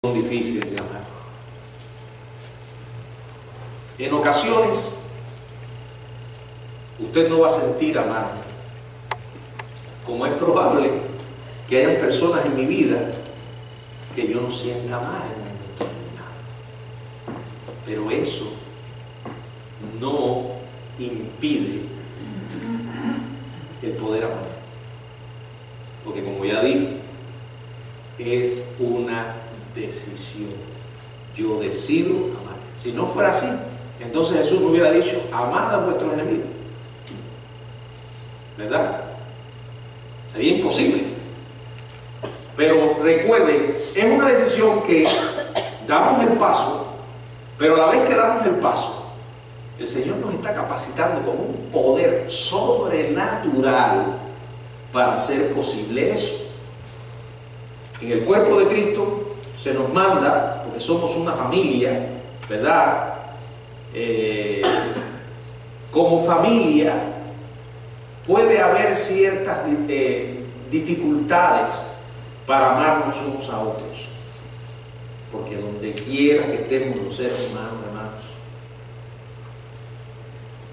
son difíciles de amar. En ocasiones, usted no va a sentir amar, como es probable que hayan personas en mi vida que yo no sienta amar en un momento determinado. Pero eso no impide el poder amar. Porque como ya dije, es una decisión. Yo decido amar. Si no fuera así, entonces Jesús me hubiera dicho: amad a vuestros enemigos. ¿Verdad? Sería imposible. Pero recuerden, es una decisión que damos el paso, pero a la vez que damos el paso, el Señor nos está capacitando con un poder sobrenatural para hacer posible eso. En el cuerpo de Cristo se nos manda, porque somos una familia, ¿verdad? Como familia puede haber ciertas dificultades para amarnos unos a otros, porque donde quiera que estemos los seres humanos, hermanos,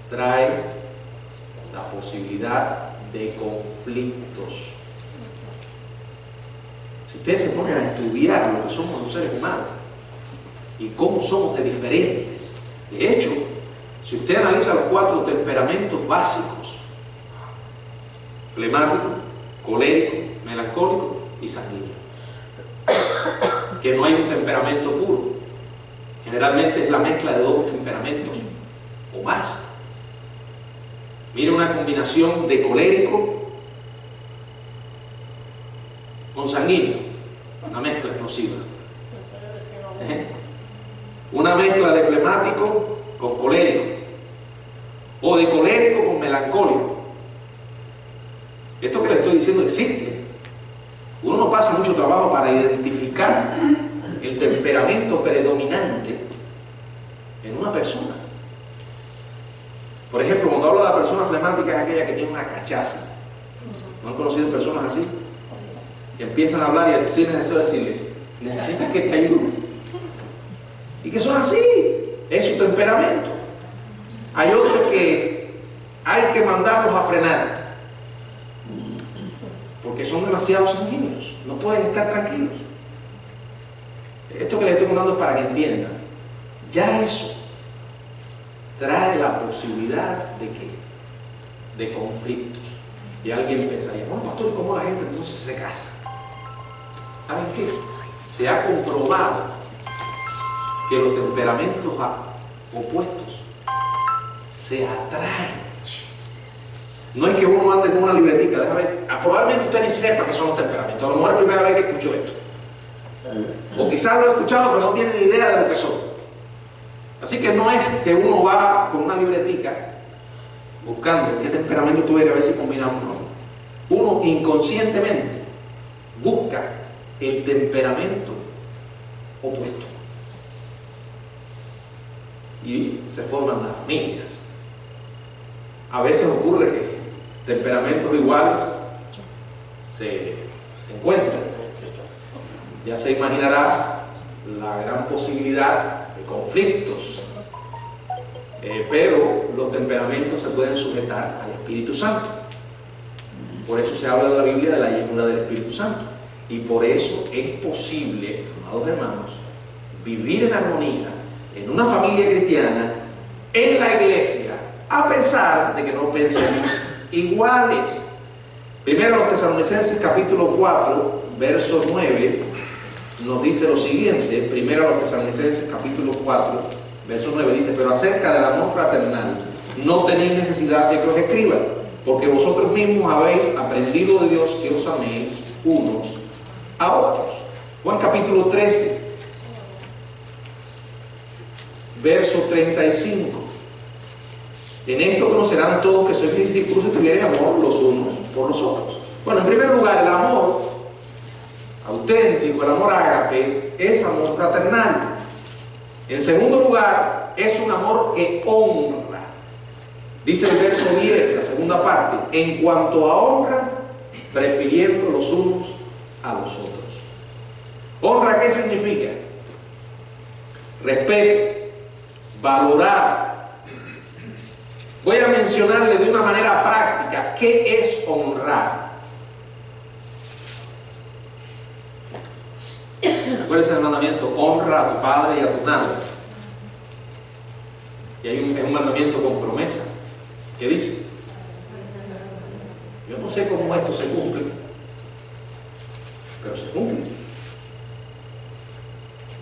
trae la posibilidad de conflictos. Si ustedes se ponen a estudiar lo que somos los seres humanos y cómo somos de diferentes, de hecho, si usted analiza los 4 temperamentos básicos: flemático, colérico, melancólico y sanguíneo, que no hay un temperamento puro. Generalmente es la mezcla de 2 temperamentos o más. Mire una combinación de colérico con sanguíneo, una mezcla explosiva. Una mezcla de flemático con colérico, o de colérico con melancólico. Esto que les estoy diciendo existe. Uno no pasa mucho trabajo para identificar el temperamento predominante en una persona. Por ejemplo, cuando hablo de la persona flemática, es aquella que tiene una cachaza. ¿No han conocido personas así? Que empiezan a hablar y tú tienes deseo de decirle: necesitas que te ayude. Y que son así, es su temperamento. Hay otros que hay que mandarlos a frenar, porque son demasiado sanguíneos, no pueden estar tranquilos. Esto que les estoy contando es para que entiendan. Ya eso trae la posibilidad de ¿qué? De conflictos. Y alguien pensaría: bueno, pastor, ¿cómo la gente entonces se casa? ¿Saben qué? Se ha comprobado que los temperamentos opuestos se atraen. No es que uno ande con una libretica, déjame ver. Probablemente usted ni sepa qué son los temperamentos. A lo mejor es la primera vez que escuchó esto. O quizás lo he escuchado, pero no tiene ni idea de lo que son. Así que no es que uno va con una libretica buscando qué temperamento tú eres, a ver si combinamos. No. Uno inconscientemente busca el temperamento opuesto. Y se forman las familias. A veces ocurre que temperamentos iguales se encuentran. Ya se imaginará la gran posibilidad de conflictos. Pero los temperamentos se pueden sujetar al Espíritu Santo. Por eso se habla en la Biblia de la llenura del Espíritu Santo. Y por eso es posible, amados hermanos, vivir en armonía en una familia cristiana, en la iglesia, a pesar de que no pensemos iguales. Primero a los Tesalonicenses capítulo 4, verso 9, nos dice lo siguiente. Primero a los Tesalonicenses capítulo 4, verso 9 dice: pero acerca del amor fraternal no tenéis necesidad de que os escriba, porque vosotros mismos habéis aprendido de Dios que os améis unos a otros. Juan capítulo 13, verso 35. En esto conocerán todos que sois mis discípulos si tuviereis amor los unos por los otros. Bueno, en primer lugar, el amor auténtico, el amor ágape, es amor fraternal. En segundo lugar, es un amor que honra. Dice el verso 10, la segunda parte: en cuanto a honra, prefiriendo los unos a los otros. ¿Honra qué significa? Respeto, valorar. Voy a mencionarle de una manera práctica qué es honrar. Acuérdense del mandamiento: honra a tu padre y a tu madre. Y hay un mandamiento con promesa que dice: yo no sé cómo esto se cumple, pero se cumple.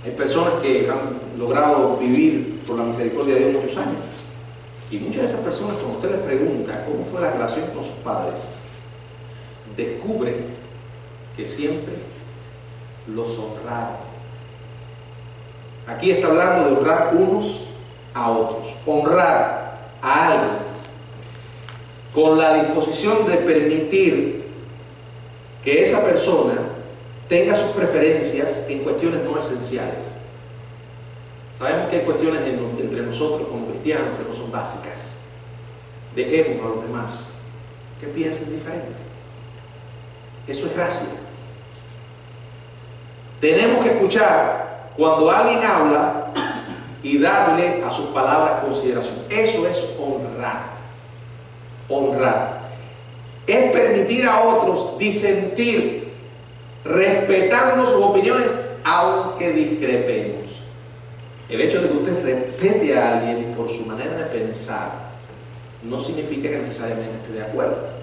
Hay personas que han logrado vivir por la misericordia de Dios muchos años, y muchas de esas personas, cuando usted les pregunta cómo fue la relación con sus padres, descubren que siempre los honraron. Aquí está hablando de honrar unos a otros, honrar a alguien con la disposición de permitir que esa persona tenga sus preferencias en cuestiones no esenciales. Sabemos que hay cuestiones entre nosotros como cristianos que no son básicas. Dejemos a los demás que piensen diferente. Eso es gracia. Tenemos que escuchar cuando alguien habla y darle a sus palabras consideración. Eso es honrar. Honrar es permitir a otros disentir, respetando sus opiniones, aunque discrepemos. El hecho de que usted respete a alguien por su manera de pensar no significa que necesariamente esté de acuerdo.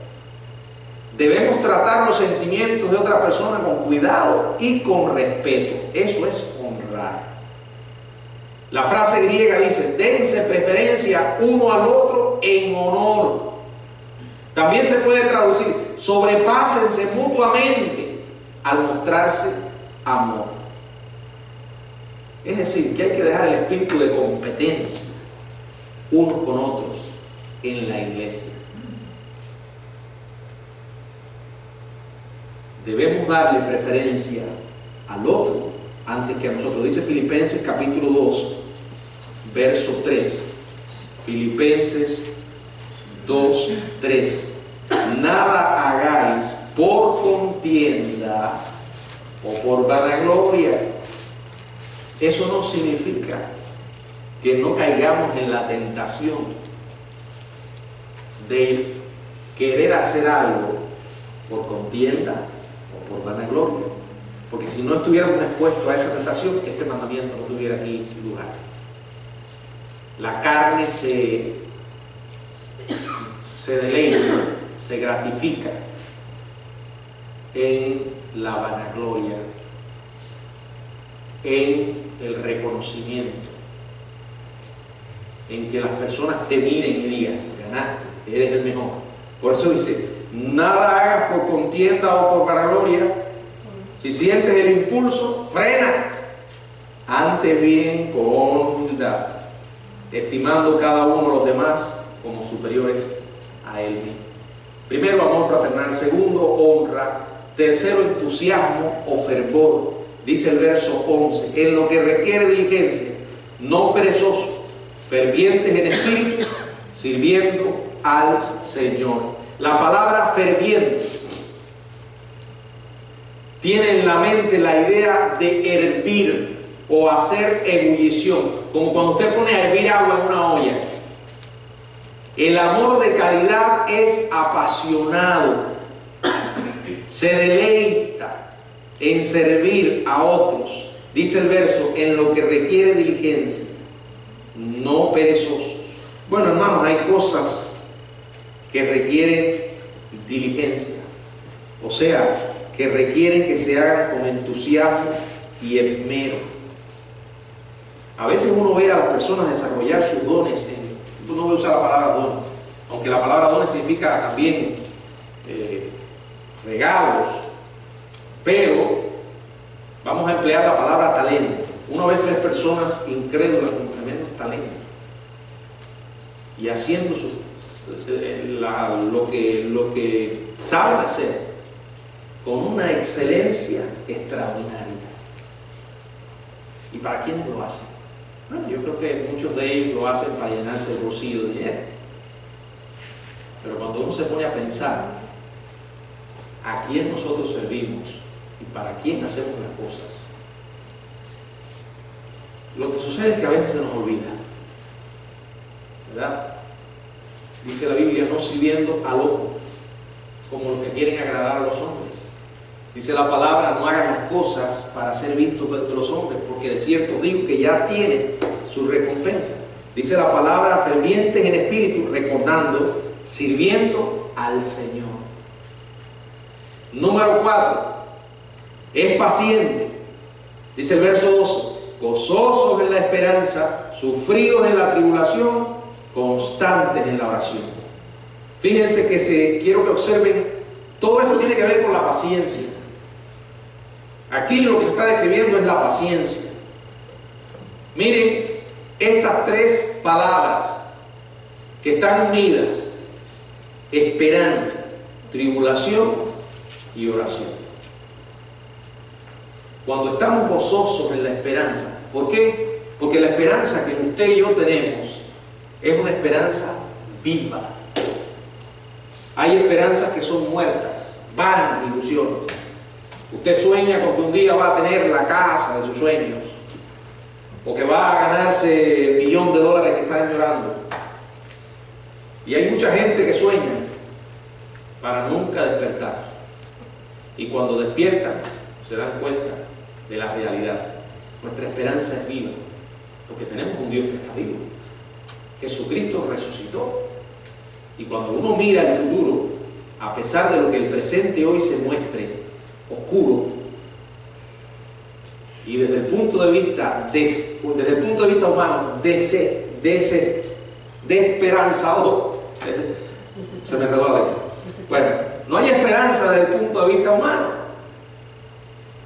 Debemos tratar los sentimientos de otra persona con cuidado y con respeto. Eso es honrar. La frase griega dice: dense preferencia uno al otro en honor. También se puede traducir: sobrepásense mutuamente al mostrarse amor. Es decir, que hay que dejar el espíritu de competencia unos con otros en la iglesia. Debemos darle preferencia al otro antes que a nosotros. Dice Filipenses capítulo 2, verso 3. Filipenses 2, 3. Nada hagáis por contienda o por vanagloria. Eso no significa que no caigamos en la tentación de querer hacer algo por contienda o por vanagloria. Porque si no estuviéramos expuestos a esa tentación, este mandamiento no tuviera aquí lugar. La carne se deleita, se gratifica en la vanagloria, en el reconocimiento, en que las personas te miren y digan: ganaste, eres el mejor. Por eso dice: nada hagas por contienda o por vanagloria. Si sientes el impulso, frena. Antes bien con humildad, estimando cada uno a los demás como superiores a él mismo. Primero, amor fraternal. Segundo, honra. Tercero, entusiasmo o fervor. Dice el verso 11: en lo que requiere diligencia, no perezoso, fervientes en espíritu, sirviendo al Señor. La palabra ferviente tiene en la mente la idea de hervir o hacer ebullición, como cuando usted pone a hervir agua en una olla. El amor de caridad es apasionado, se deleita en servir a otros. Dice el verso: en lo que requiere diligencia, no perezosos. Bueno, hermanos, hay cosas que requieren diligencia, o sea, que requieren que se hagan con entusiasmo y esmero. A veces uno ve a las personas desarrollar sus dones. No voy a usar la palabra don, aunque la palabra dones significa también regalos, pero vamos a emplear la palabra talento. Uno a veces ve personas incrédulas con tremendos talentos y haciendo lo que saben hacer con una excelencia extraordinaria. ¿Y para quiénes lo hacen? Bueno, yo creo que muchos de ellos lo hacen para llenarse el bolsillo de dinero. Pero cuando uno se pone a pensar a quién nosotros servimos y para quién hacemos las cosas, Lo que sucede es que a veces se nos olvida, ¿verdad? Dice la Biblia, no sirviendo al ojo, como los que quieren agradar a los hombres. Dice la palabra, no hagan las cosas para ser vistos de los hombres, porque de cierto os digo que ya tienen su recompensa. Dice la palabra, fervientes en espíritu, recordando, sirviendo al Señor. Número 4, es paciente. Dice el verso 12, gozosos en la esperanza, sufridos en la tribulación, constantes en la oración. Fíjense que quiero que observen, todo esto tiene que ver con la paciencia. Aquí lo que se está describiendo es la paciencia. Miren estas tres palabras que están unidas: esperanza, tribulación y oración. Cuando estamos gozosos en la esperanza, ¿por qué? Porque la esperanza que usted y yo tenemos es una esperanza viva. Hay esperanzas que son muertas, vanas ilusiones. Usted sueña con que un día va a tener la casa de sus sueños, o que va a ganarse el $1.000.000 que están llorando. Y hay mucha gente que sueña para nunca despertar. Y cuando despiertan, se dan cuenta de la realidad. Nuestra esperanza es viva, porque tenemos un Dios que está vivo. Jesucristo resucitó. Y cuando uno mira el futuro, a pesar de lo que el presente hoy se muestre oscuro, y desde el punto de vista humano, desesperanzador, se me enredó la lengua. Bueno, no hay esperanza desde el punto de vista humano.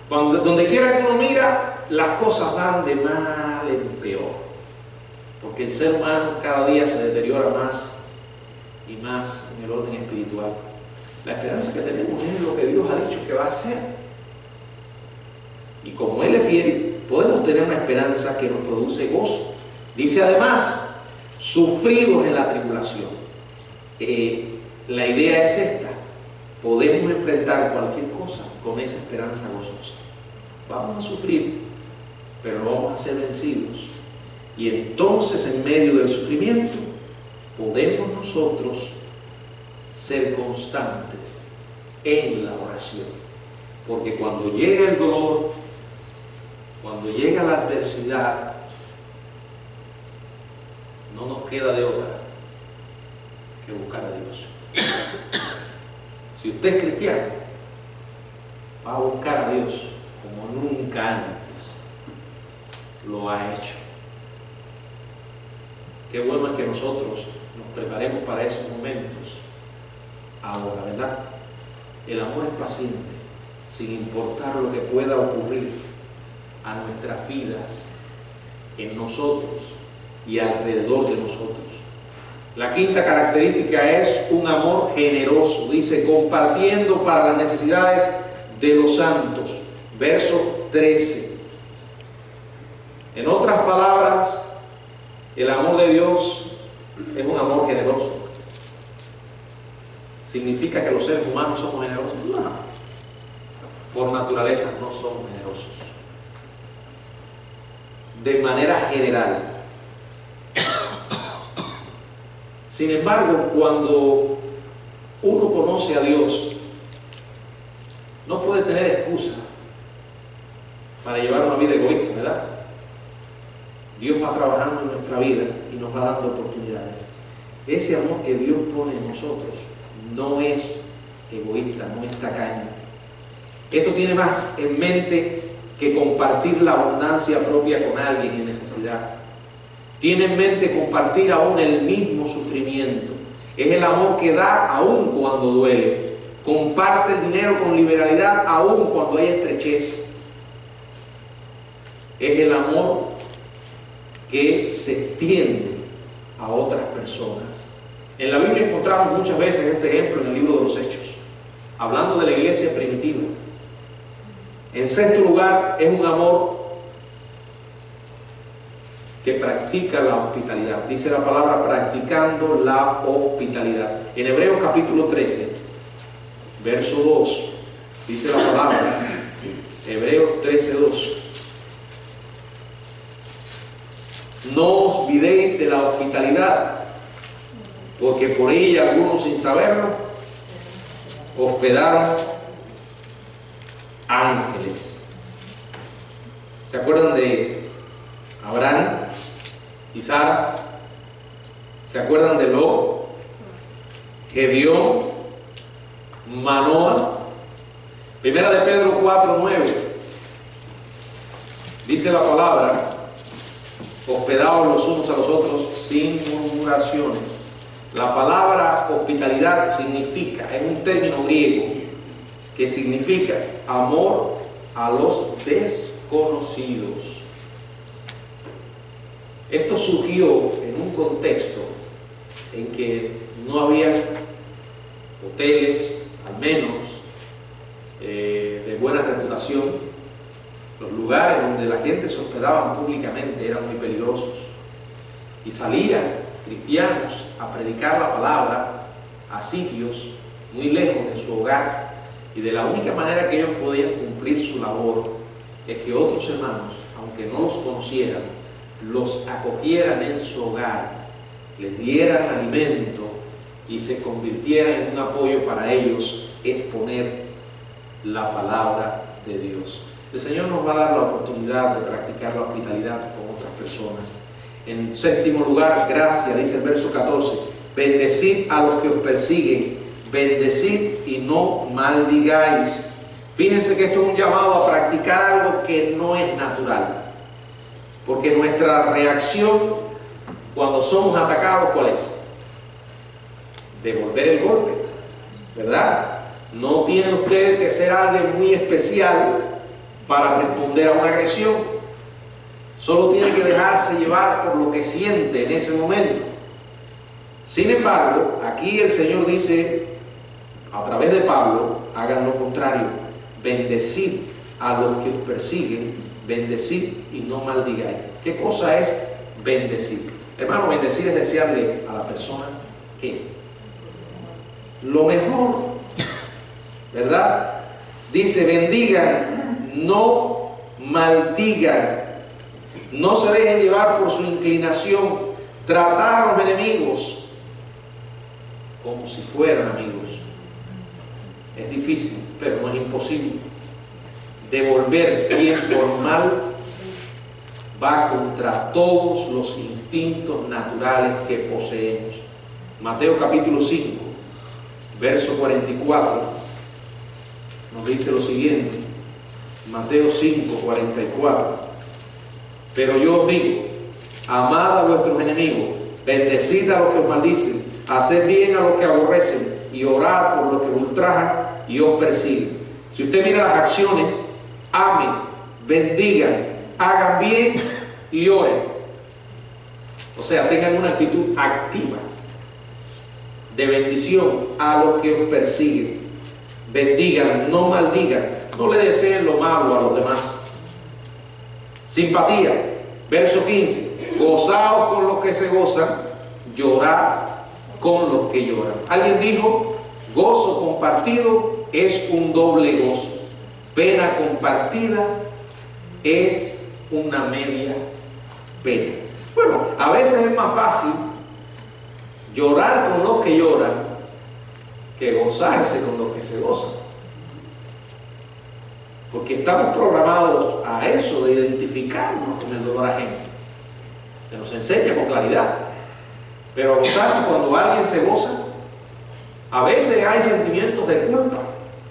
Donde quiera que uno mira, las cosas van de mal en peor, porque el ser humano cada día se deteriora más y más en el orden espiritual. La esperanza que tenemos es lo que Dios ha dicho que va a hacer. Y como Él es fiel, podemos tener una esperanza que nos produce gozo. Dice además, sufridos en la tribulación. La idea es esta: podemos enfrentar cualquier cosa con esa esperanza gozosa. Vamos a sufrir, pero no vamos a ser vencidos. Y entonces, en medio del sufrimiento, podemos nosotros ser constantes en la oración. Porque cuando llega el dolor, cuando llega la adversidad, no nos queda de otra que buscar a Dios. Si usted es cristiano, va a buscar a Dios como nunca antes lo ha hecho. Qué bueno es que nosotros nos preparemos para esos momentos ahora, ¿verdad? El amor es paciente, sin importar lo que pueda ocurrir a nuestras vidas, en nosotros y alrededor de nosotros. La quinta característica es un amor generoso. Dice, compartiendo para las necesidades de los santos. Verso 13. En otras palabras, el amor de Dios es un amor generoso. ¿Significa que los seres humanos somos generosos? No. Por naturaleza no somos generosos. De manera general. Sin embargo, cuando uno conoce a Dios, no puede tener excusa para llevar una vida egoísta, ¿verdad? Dios va trabajando en nuestra vida y nos va dando oportunidades. Ese amor que Dios pone en nosotros no es egoísta, no es tacaño. Esto tiene más en mente que compartir la abundancia propia con alguien en necesidad. Tiene en mente compartir aún el mismo sufrimiento. Es el amor que da aún cuando duele. Comparte el dinero con liberalidad aún cuando hay estrechez. Es el amor que se extiende a otras personas. En la Biblia encontramos muchas veces este ejemplo en el libro de los Hechos, hablando de la iglesia primitiva. En sexto lugar, es un amor que practica la hospitalidad. Dice la palabra practicando la hospitalidad. En Hebreos capítulo 13, verso 2, dice la palabra, Hebreos 13, 2. No os olvidéis de la hospitalidad, porque por ella algunos sin saberlo hospedaron ángeles. ¿Se acuerdan de Abraham y Sara? ¿Se acuerdan de Lot, Gedeón, Manoa? Primera de Pedro 4:9 dice la palabra: hospedaos los unos a los otros sin murmuraciones. La palabra hospitalidad significa, es un término griego que significa amor a los desconocidos. Esto surgió en un contexto en que no había hoteles, al menos de buena reputación. Los lugares donde la gente se hospedaba públicamente eran muy peligrosos, y salían cristianos a predicar la palabra a sitios muy lejos de su hogar, y de la única manera que ellos podían cumplir su labor es que otros hermanos, aunque no los conocieran, los acogieran en su hogar, les dieran alimento y se convirtieran en un apoyo para ellos exponer la palabra de Dios. El Señor nos va a dar la oportunidad de practicar la hospitalidad con otras personas. En séptimo lugar, gracia, dice el verso 14: bendecid a los que os persiguen, bendecid y no maldigáis. Fíjense que esto es un llamado a practicar algo que no es natural, porque nuestra reacción cuando somos atacados, ¿cuál es? Devolver el golpe, ¿verdad? No tiene usted que ser alguien muy especial para responder a una agresión. Solo tiene que dejarse llevar por lo que siente en ese momento. Sin embargo, aquí el Señor dice, a través de Pablo, hagan lo contrario: bendecid a los que os persiguen, bendecid y no maldigáis. ¿Qué cosa es bendecir? Hermano, bendecir es desearle a la persona ¿qué? Lo mejor, ¿verdad? Dice: bendigan, no maldigan. No se dejen llevar por su inclinación. Tratar a los enemigos como si fueran amigos. Es difícil, pero no es imposible. Devolver bien por mal va contra todos los instintos naturales que poseemos. Mateo capítulo 5, verso 44, nos dice lo siguiente. Mateo 5, 44. Pero yo os digo, amad a vuestros enemigos, bendecid a los que os maldicen, haced bien a los que aborrecen, y orad por los que os ultrajan y os persiguen. Si usted mira las acciones, amen, bendigan, hagan bien y oren. O sea, tengan una actitud activa de bendición a los que os persiguen. Bendigan, no maldigan, no le deseen lo malo a los demás. Simpatía, verso 15: gozaos con los que se gozan, llorad con los que lloran. Alguien dijo: gozo compartido es un doble gozo, pena compartida es una media pena. Bueno, a veces es más fácil llorar con los que lloran que gozarse con los que se gozan, porque estamos programados a eso, de identificarnos con el dolor ajeno. Se nos enseña con claridad. Pero gozarnos cuando alguien se goza, a veces hay sentimientos de culpa.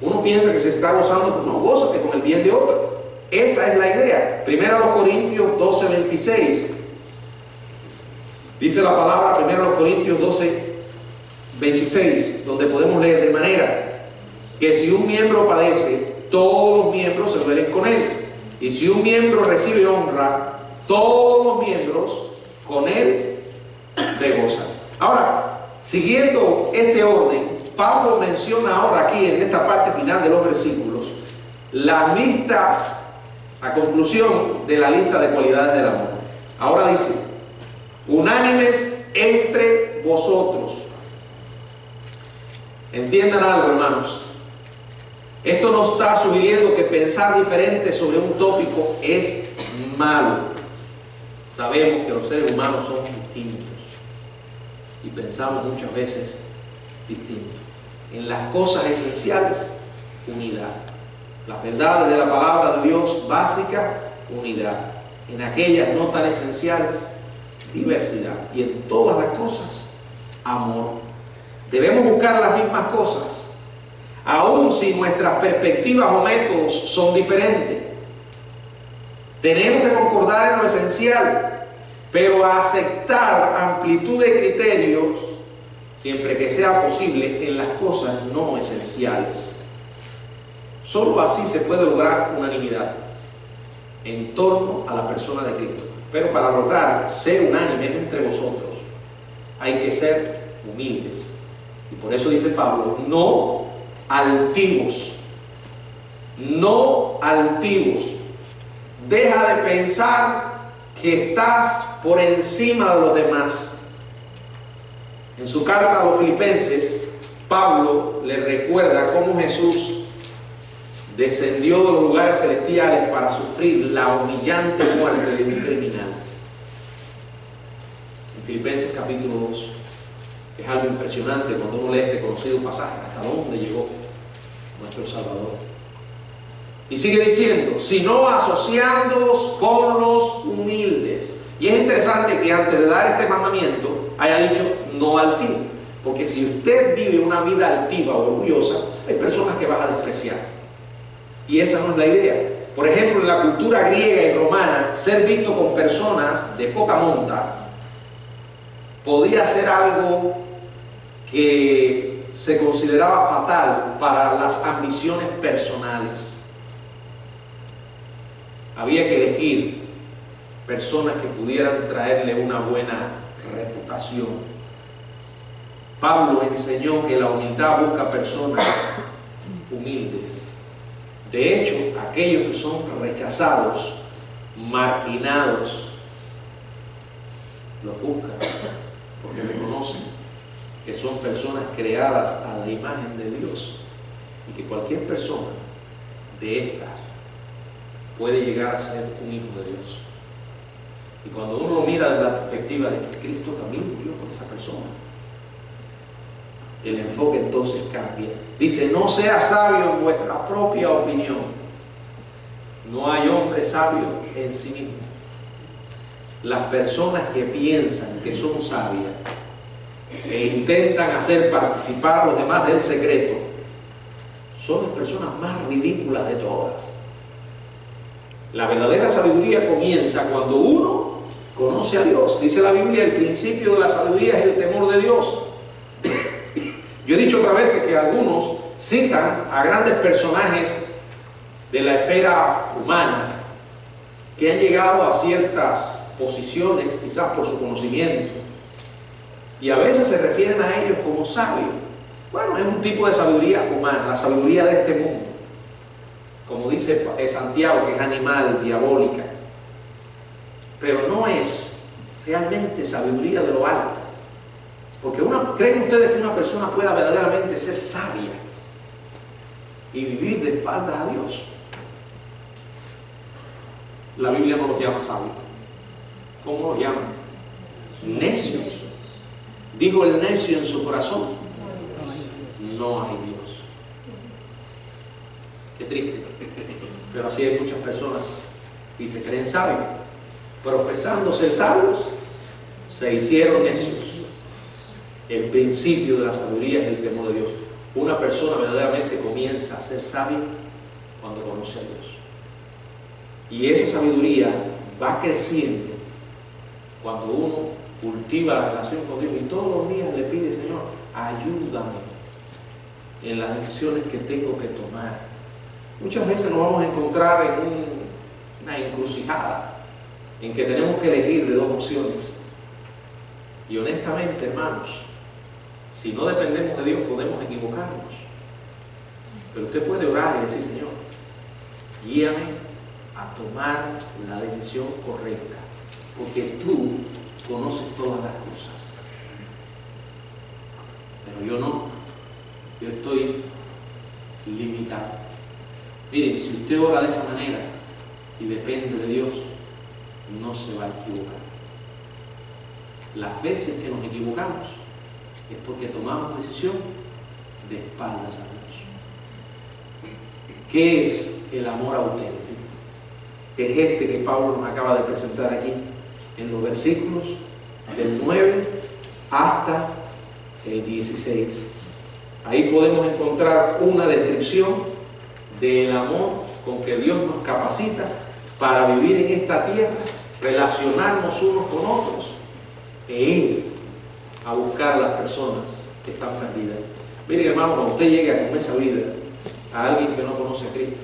Uno piensa que se está gozando, pero no, gózate con el bien de otro. Esa es la idea. Primero a los Corintios 12, 26. Dice la palabra, primero a los Corintios 12, 26, donde podemos leer: de manera que si un miembro padece, todos los miembros se duelen con él. Y si un miembro recibe honra, todos los miembros con él se gozan. Ahora, siguiendo este orden, Pablo menciona ahora aquí en esta parte final de los versículos la lista, la conclusión de la lista de cualidades del amor. Ahora dice: unánimes entre vosotros. Entiendan algo, hermanos. Esto no está sugiriendo que pensar diferente sobre un tópico es malo. sabemos que los seres humanos somos distintos y pensamos muchas veces distinto. En las cosas esenciales, unidad. Las verdades de la palabra de Dios básica, unidad. En aquellas no tan esenciales, diversidad. Y en todas las cosas, amor. Debemos buscar las mismas cosas, aun si nuestras perspectivas o métodos son diferentes. Tenemos que concordar en lo esencial, pero aceptar amplitud de criterios, siempre que sea posible, en las cosas no esenciales. Solo así se puede lograr unanimidad en torno a la persona de Cristo. Pero para lograr ser unánimes entre vosotros, hay que ser humildes. Y por eso dice Pablo, no altivos. No altivos. Deja de pensar que estás por encima de los demás. En su carta a los Filipenses, Pablo le recuerda cómo Jesús descendió de los lugares celestiales para sufrir la humillante muerte de un criminal. En Filipenses capítulo 2 es algo impresionante cuando uno lee este conocido pasaje, hasta dónde llegó nuestro Salvador. Y sigue diciendo, sino asociándoos con los humildes. Y es interesante que antes de dar este mandamiento haya dicho no altivo, porque si usted vive una vida altiva o orgullosa, hay personas que vas a despreciar. Y esa no es la idea. Por ejemplo, en la cultura griega y romana, ser visto con personas de poca monta podía ser algo que se consideraba fatal para las ambiciones personales. Había que elegir personas que pudieran traerle una buena reputación. Pablo enseñó que la humildad busca personas humildes. De hecho, aquellos que son rechazados, marginados, los buscan porque reconocen que son personas creadas a la imagen de Dios y que cualquier persona de estas puede llegar a ser un hijo de Dios. Y cuando uno lo mira desde la perspectiva de que Cristo también murió por esa persona, el enfoque entonces cambia. Dice, no sea sabio en vuestra propia opinión. No hay hombre sabio en sí mismo. Las personas que piensan que son sabias e intentan hacer participar a los demás del secreto son las personas más ridículas de todas. La verdadera sabiduría comienza cuando uno conoce a Dios. Dice la Biblia, el principio de la sabiduría es el temor de Dios. Yo he dicho otras veces que algunos citan a grandes personajes de la esfera humana que han llegado a ciertas posiciones, quizás por su conocimiento, y a veces se refieren a ellos como sabios. Bueno, es un tipo de sabiduría humana, la sabiduría de este mundo. Como dice Santiago, que es animal, diabólica. Pero no es realmente sabiduría de lo alto. Porque ¿creen ustedes que una persona pueda verdaderamente ser sabia y vivir de espaldas a Dios? La Biblia no los llama sabios. ¿Cómo los llama? Necios. Dijo el necio en su corazón, no hay Dios. Qué triste. Pero así hay muchas personas y se creen sabios. Profesando ser sabios, se hicieron necios. El principio de la sabiduría es el temor de Dios. Una persona verdaderamente comienza a ser sabia cuando conoce a Dios. Y esa sabiduría va creciendo cuando uno cultiva la relación con Dios y todos los días le pide, Señor, ayúdame en las decisiones que tengo que tomar. Muchas veces nos vamos a encontrar en una encrucijada en que tenemos que elegir de dos opciones. Y honestamente, hermanos, si no dependemos de Dios podemos equivocarnos. Pero usted puede orar y decir, Señor, guíame a tomar la decisión correcta, porque tú conoces todas las cosas. Pero yo no, yo estoy limitado. Miren, si usted ora de esa manera y depende de Dios, no se va a equivocar. Las veces que nos equivocamos es porque tomamos decisión de espaldas a Dios. ¿Qué es el amor auténtico? Es este que Pablo nos acaba de presentar aquí en los versículos del 9 hasta el 16. Ahí podemos encontrar una descripción del amor con que Dios nos capacita para vivir en esta tierra, relacionarnos unos con otros e ir a buscar a las personas que están perdidas. Miren, hermano, cuando usted llega con esa vida a alguien que no conoce a Cristo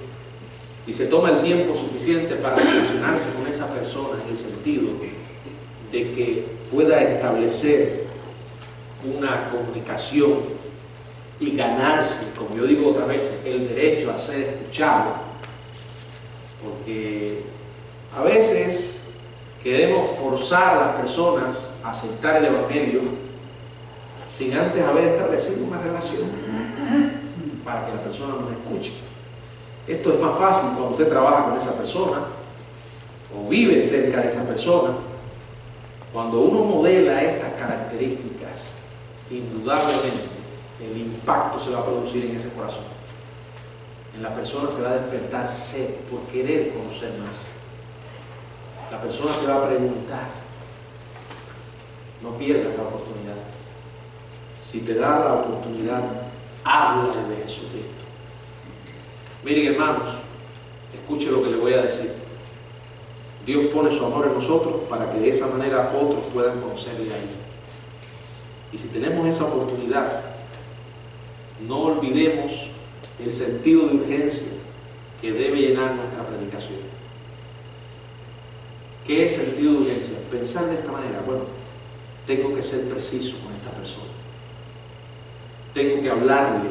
y se toma el tiempo suficiente para relacionarse con esa persona en el sentido de que pueda establecer una comunicación y ganarse, como yo digo otras veces, el derecho a ser escuchado, porque a veces queremos forzar a las personas a aceptar el Evangelio sin antes haber establecido una relación para que la persona nos escuche. Esto es más fácil cuando usted trabaja con esa persona o vive cerca de esa persona. Cuando uno modela estas características, indudablemente el impacto se va a producir en ese corazón. En la persona se va a despertar sed por querer conocer más. La persona te va a preguntar. No pierdas la oportunidad. Si te da la oportunidad, háblale de Jesucristo. Miren, hermanos, escuche lo que le voy a decir. Dios pone su amor en nosotros para que de esa manera otros puedan conocerle a Él. Y si tenemos esa oportunidad, no olvidemos el sentido de urgencia que debe llenar nuestra predicación. ¿Qué es sentido de urgencia? Pensar de esta manera: bueno, tengo que ser preciso con esta persona. Tengo que hablarle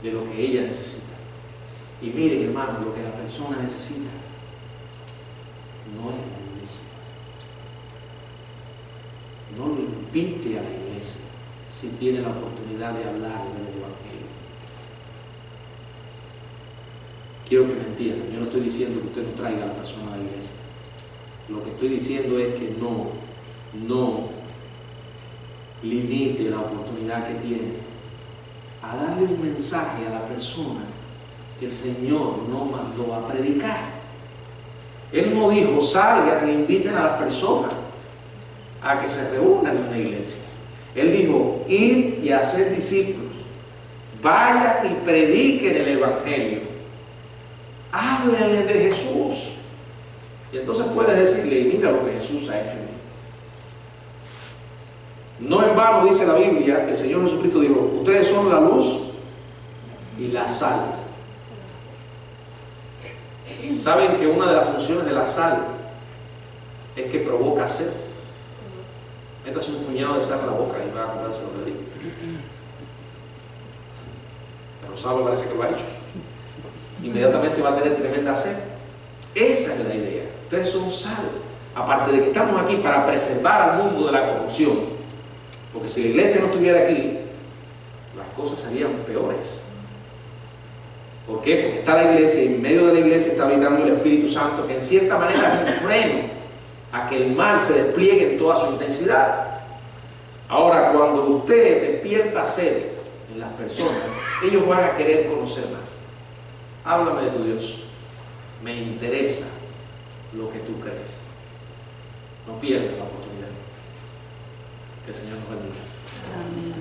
de lo que ella necesita. Y miren, hermanos, lo que la persona necesita no es la iglesia. No lo invite a la iglesia si tiene la oportunidad de hablar del Evangelio. Quiero que me entiendan. Yo no estoy diciendo que usted no traiga a la persona a la iglesia. Lo que estoy diciendo es que no limite la oportunidad que tiene a darle un mensaje a la persona que el Señor no mandó a predicar. Él no dijo: salgan e inviten a las personas a que se reúnan en una iglesia. Él dijo: ir y hacer discípulos, vayan y prediquen el Evangelio, háblenle de Jesús. Y entonces puedes decirle: mira lo que Jesús ha hecho en mí. No en vano dice la Biblia, el Señor Jesucristo dijo: ustedes son la luz y la sal. ¿Saben que una de las funciones de la sal es que provoca sed? Métase un puñado de sal en la boca y va a acordarse lo que digo. Pero sabe, parece que lo ha hecho. Inmediatamente va a tener tremenda sed. Esa es la idea. Ustedes son sal. Aparte de que estamos aquí para preservar al mundo de la corrupción, porque si la iglesia no estuviera aquí, las cosas serían peores. ¿Por qué? Porque está la iglesia y en medio de la iglesia está habitando el Espíritu Santo, que en cierta manera es un freno a que el mal se despliegue en toda su intensidad. Ahora, cuando usted despierta sed en las personas, ellos van a querer conocer más. Háblame de tu Dios. Me interesa lo que tú crees. No pierdas la oportunidad. Que el Señor nos bendiga. Amén.